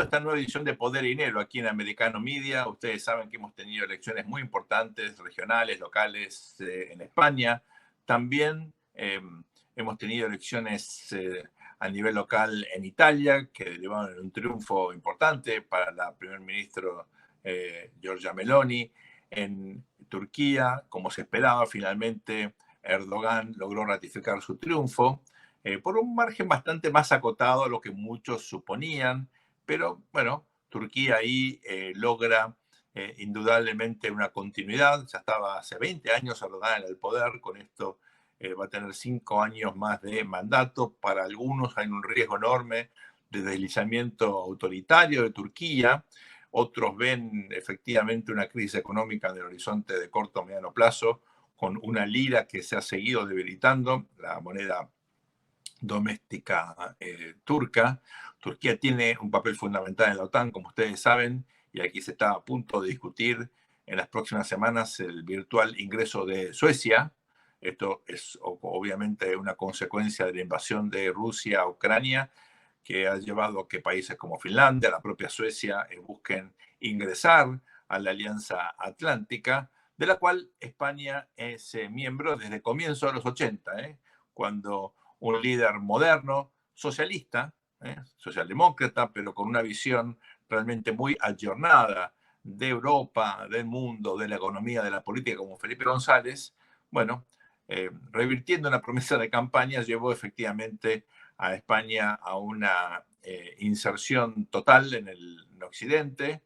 esta nueva edición de Poder y Dinero aquí en Americano Media. Ustedes saben que hemos tenido elecciones muy importantes, regionales, locales, en España. También hemos tenido elecciones a nivel local en Italia, que derivaron en un triunfo importante para la primer ministro Giorgia Meloni. En Turquía, como se esperaba, finalmente Erdogan logró ratificar su triunfo por un margen bastante más acotado a lo que muchos suponían, pero bueno, Turquía ahí logra indudablemente una continuidad. Ya estaba hace 20 años Erdogan en el poder, con esto va a tener 5 años más de mandato. Para algunos hay un riesgo enorme de deslizamiento autoritario de Turquía. Otros ven efectivamente una crisis económica en el horizonte de corto o mediano plazo, con una lira que se ha seguido debilitando, la moneda doméstica turca. Turquía tiene un papel fundamental en la OTAN, como ustedes saben, y aquí se está a punto de discutir en las próximas semanas el virtual ingreso de Suecia. Esto es obviamente una consecuencia de la invasión de Rusia a Ucrania, que ha llevado a que países como Finlandia, la propia Suecia, busquen ingresar a la Alianza Atlántica, de la cual España es miembro desde comienzos de los 80, cuando un líder moderno, socialista, socialdemócrata, pero con una visión realmente muy ayornada de Europa, del mundo, de la economía, de la política, como Felipe González, bueno, revirtiendo una promesa de campaña, llevó efectivamente a España a una inserción total en el Occidente,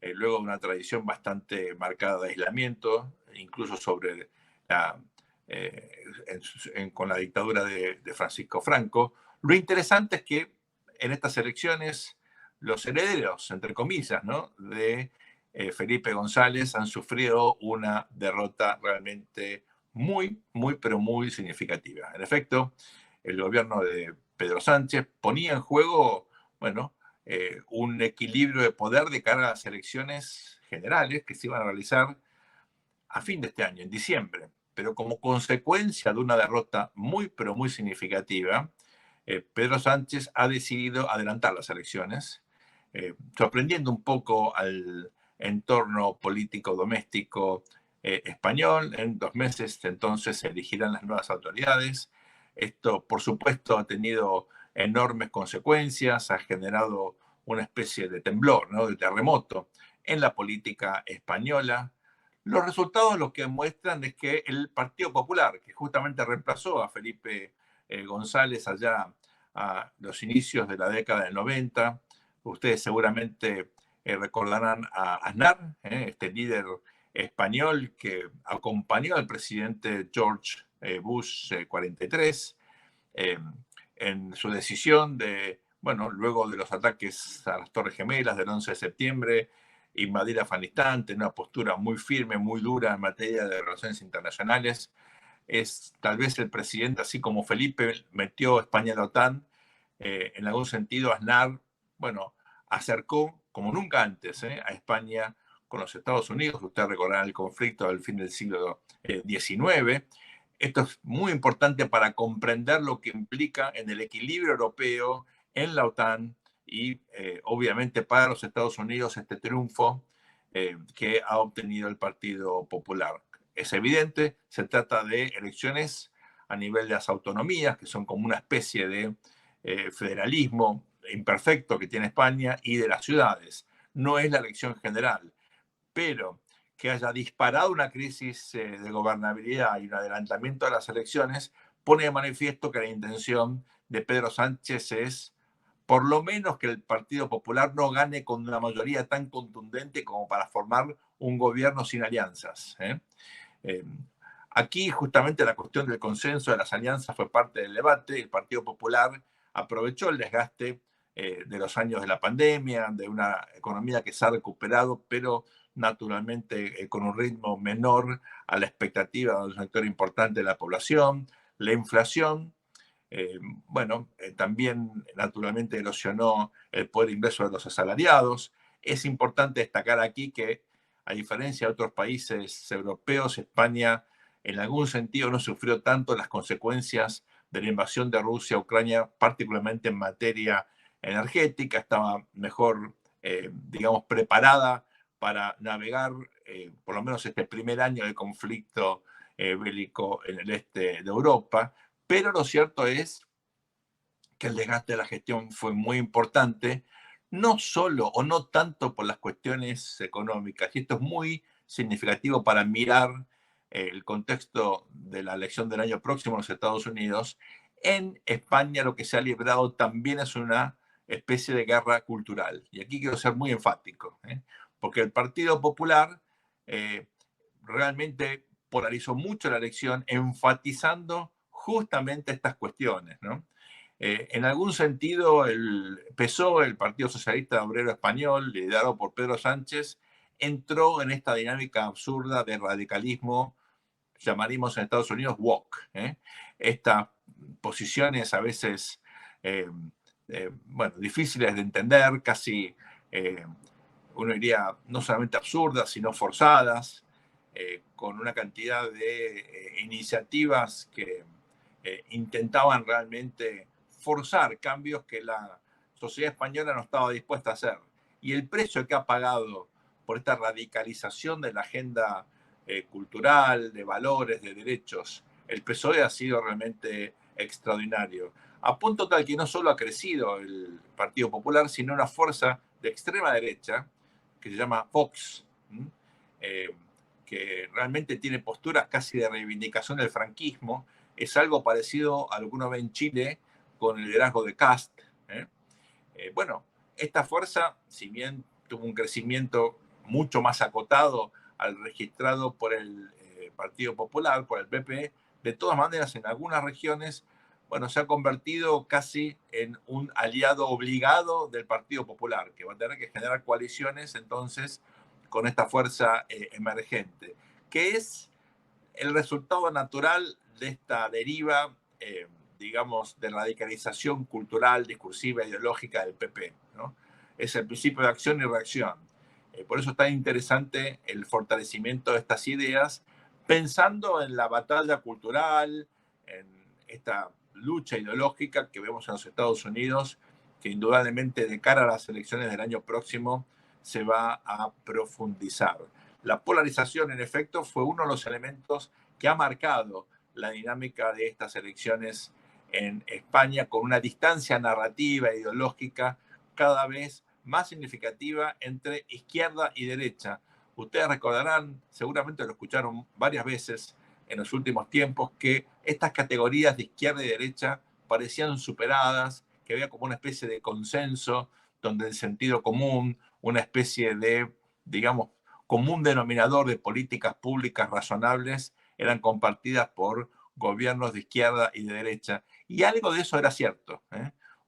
luego de una tradición bastante marcada de aislamiento, incluso sobre la, con la dictadura de Francisco Franco. Lo interesante es que en estas elecciones los herederos, entre comillas, ¿no?, de Felipe González han sufrido una derrota realmente muy, pero muy significativa. En efecto, el gobierno de Pedro Sánchez ponía en juego, bueno, un equilibrio de poder de cara a las elecciones generales que se iban a realizar a fin de este año, en diciembre. Pero como consecuencia de una derrota muy, pero muy significativa, Pedro Sánchez ha decidido adelantar las elecciones, sorprendiendo un poco al entorno político doméstico español. En 2 meses entonces se elegirán las nuevas autoridades. Esto, por supuesto, ha tenido enormes consecuencias, ha generado una especie de temblor, ¿no?, de terremoto en la política española. Los resultados lo que muestran es que el Partido Popular, que justamente reemplazó a Felipe González allá a los inicios de la década del 90, ustedes seguramente recordarán a Aznar, este líder español que acompañó al presidente George Bush 43 en su decisión de, bueno, luego de los ataques a las Torres Gemelas del 11 de septiembre, invadir Afganistán, tener una postura muy firme, muy dura en materia de relaciones internacionales. Es tal vez el presidente, así como Felipe metió a España en la OTAN, en algún sentido Aznar, bueno, acercó como nunca antes a España con los Estados Unidos. Ustedes recordarán el conflicto del fin del siglo XIX. Esto es muy importante para comprender lo que implica en el equilibrio europeo, en la OTAN y obviamente para los Estados Unidos este triunfo que ha obtenido el Partido Popular. Es evidente, se trata de elecciones a nivel de las autonomías, que son como una especie de federalismo imperfecto que tiene España, y de las ciudades. No es la elección general, pero que haya disparado una crisis de gobernabilidad y un adelantamiento de las elecciones pone de manifiesto que la intención de Pedro Sánchez es por lo menos que el Partido Popular no gane con una mayoría tan contundente como para formar un gobierno sin alianzas. Eh, Aquí justamente la cuestión del consenso de las alianzas fue parte del debate. El Partido Popular aprovechó el desgaste de los años de la pandemia, de una economía que se ha recuperado, pero naturalmente con un ritmo menor a la expectativa de un sector importante de la población. La inflación, bueno, también naturalmente erosionó el poder de ingreso de los asalariados. Es importante destacar aquí que, a diferencia de otros países europeos, España en algún sentido no sufrió tanto las consecuencias de la invasión de Rusia a Ucrania, particularmente en materia energética. Estaba mejor digamos, preparada para navegar por lo menos este primer año de conflicto bélico en el este de Europa, pero lo cierto es que el desgaste de la gestión fue muy importante, no solo o no tanto por las cuestiones económicas, y esto es muy significativo para mirar el contexto de la elección del año próximo en los Estados Unidos. En España lo que se ha librado también es una especie de guerra cultural. Y aquí quiero ser muy enfático, porque el Partido Popular eh, realmente polarizó mucho la elección, enfatizando justamente estas cuestiones, ¿no? En algún sentido, el PSOE, el Partido Socialista Obrero Español, liderado por Pedro Sánchez, entró en esta dinámica absurda de radicalismo, llamaríamos en Estados Unidos woke. Estas posiciones a veces, bueno, difíciles de entender, casi, uno diría, no solamente absurdas, sino forzadas, con una cantidad de iniciativas que intentaban realmente forzar cambios que la sociedad española no estaba dispuesta a hacer. Y el precio que ha pagado por esta radicalización de la agenda cultural, de valores, de derechos, el PSOE ha sido realmente extraordinario. A punto tal que no solo ha crecido el Partido Popular, sino una fuerza de extrema derecha que se llama Vox, eh, que realmente tiene posturas casi de reivindicación del franquismo. Es algo parecido a lo que uno ve en Chile con el liderazgo de Kast. Bueno, esta fuerza, si bien tuvo un crecimiento mucho más acotado al registrado por el Partido Popular, por el PP, de todas maneras, en algunas regiones, bueno, se ha convertido casi en un aliado obligado del Partido Popular, que va a tener que generar coaliciones entonces con esta fuerza emergente, que es el resultado natural de esta deriva, digamos, de radicalización cultural, discursiva, ideológica del PP, ¿no? Es el principio de acción y reacción. Por eso es tan interesante el fortalecimiento de estas ideas, pensando en la batalla cultural, en esta lucha ideológica que vemos en los Estados Unidos, que indudablemente de cara a las elecciones del año próximo se va a profundizar. La polarización, en efecto, fue uno de los elementos que ha marcado la dinámica de estas elecciones en España, con una distancia narrativa e ideológica cada vez más significativa entre izquierda y derecha. Ustedes recordarán, seguramente lo escucharon varias veces en los últimos tiempos, que estas categorías de izquierda y derecha parecían superadas, que había como una especie de consenso donde el sentido común, una especie de, digamos, común denominador de políticas públicas razonables eran compartidas por gobiernos de izquierda y de derecha. Y algo de eso era cierto.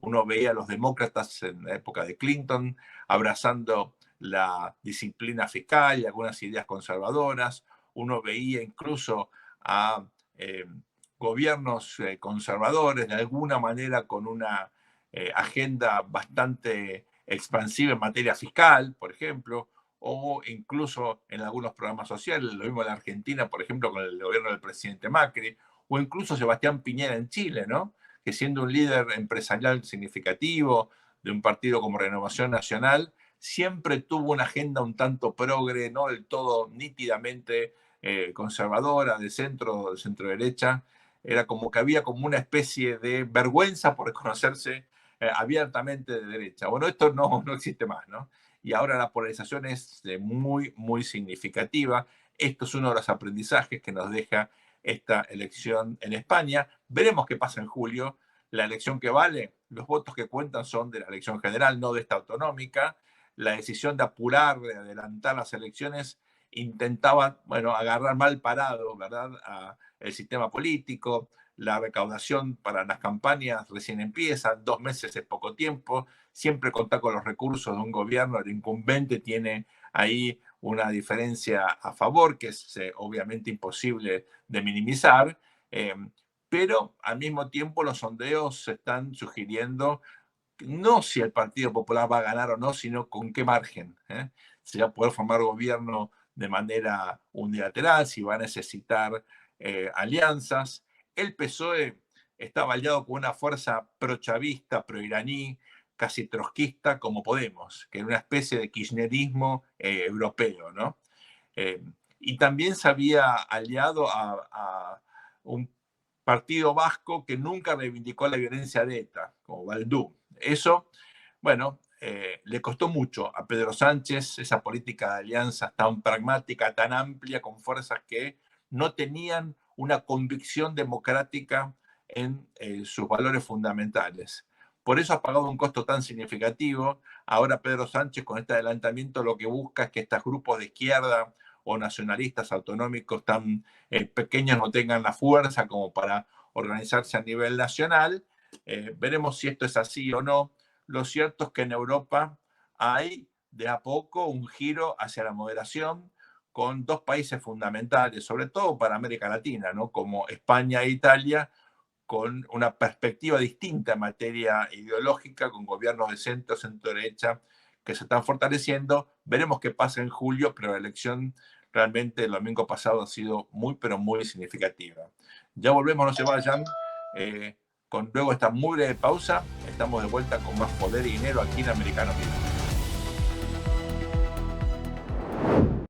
Uno veía a los demócratas en la época de Clinton abrazando la disciplina fiscal y algunas ideas conservadoras. Uno veía incluso a gobiernos conservadores de alguna manera con una agenda bastante expansiva en materia fiscal, por ejemplo, o incluso en algunos programas sociales, lo mismo en la Argentina, por ejemplo, con el gobierno del presidente Macri, o incluso Sebastián Piñera en Chile, ¿no? Que siendo un líder empresarial significativo de un partido como Renovación Nacional, siempre tuvo una agenda un tanto progre, no del todo nítidamente conservadora, de centro derecha. Era como que había como una especie de vergüenza por reconocerse abiertamente de derecha. Bueno, esto no existe más, ¿no? Y ahora la polarización es muy, muy significativa. Esto es uno de los aprendizajes que nos deja esta elección en España. Veremos qué pasa en julio. La elección que vale, los votos que cuentan son de la elección general, no de esta autonómica. La decisión de apurar, de adelantar las elecciones, intentaba, bueno, agarrar mal parado, ¿verdad?, a el sistema político. La recaudación para las campañas recién empieza, 2 meses es poco tiempo, siempre contar con los recursos de un gobierno, el incumbente tiene ahí una diferencia a favor que es obviamente imposible de minimizar, pero al mismo tiempo los sondeos están sugiriendo no si el Partido Popular va a ganar o no, sino con qué margen. Si va a poder formar gobierno de manera unilateral, si va a necesitar alianzas. El PSOE está aliado con una fuerza pro-chavista, pro-iraní, casi trotskista como Podemos, que era una especie de kirchnerismo europeo, ¿no? Y también se había aliado a un partido vasco que nunca reivindicó la violencia de ETA, como Valdú. Eso, bueno, le costó mucho a Pedro Sánchez esa política de alianzas tan pragmática, tan amplia, con fuerzas que no tenían una convicción democrática en sus valores fundamentales. Por eso ha pagado un costo tan significativo. Ahora Pedro Sánchez, con este adelantamiento, lo que busca es que estos grupos de izquierda o nacionalistas autonómicos tan pequeños no tengan la fuerza como para organizarse a nivel nacional. Veremos si esto es así o no. Lo cierto es que en Europa hay de a poco un giro hacia la moderación con dos países fundamentales, sobre todo para América Latina, ¿no? Como España e Italia, con una perspectiva distinta en materia ideológica, con gobiernos de centro, centro-derecha, que se están fortaleciendo. Veremos qué pasa en julio, pero la elección realmente el domingo pasado ha sido muy, pero muy significativa. Ya volvemos, no se vayan. Con luego esta muy breve pausa, estamos de vuelta con más poder y dinero aquí en Americano Vivo.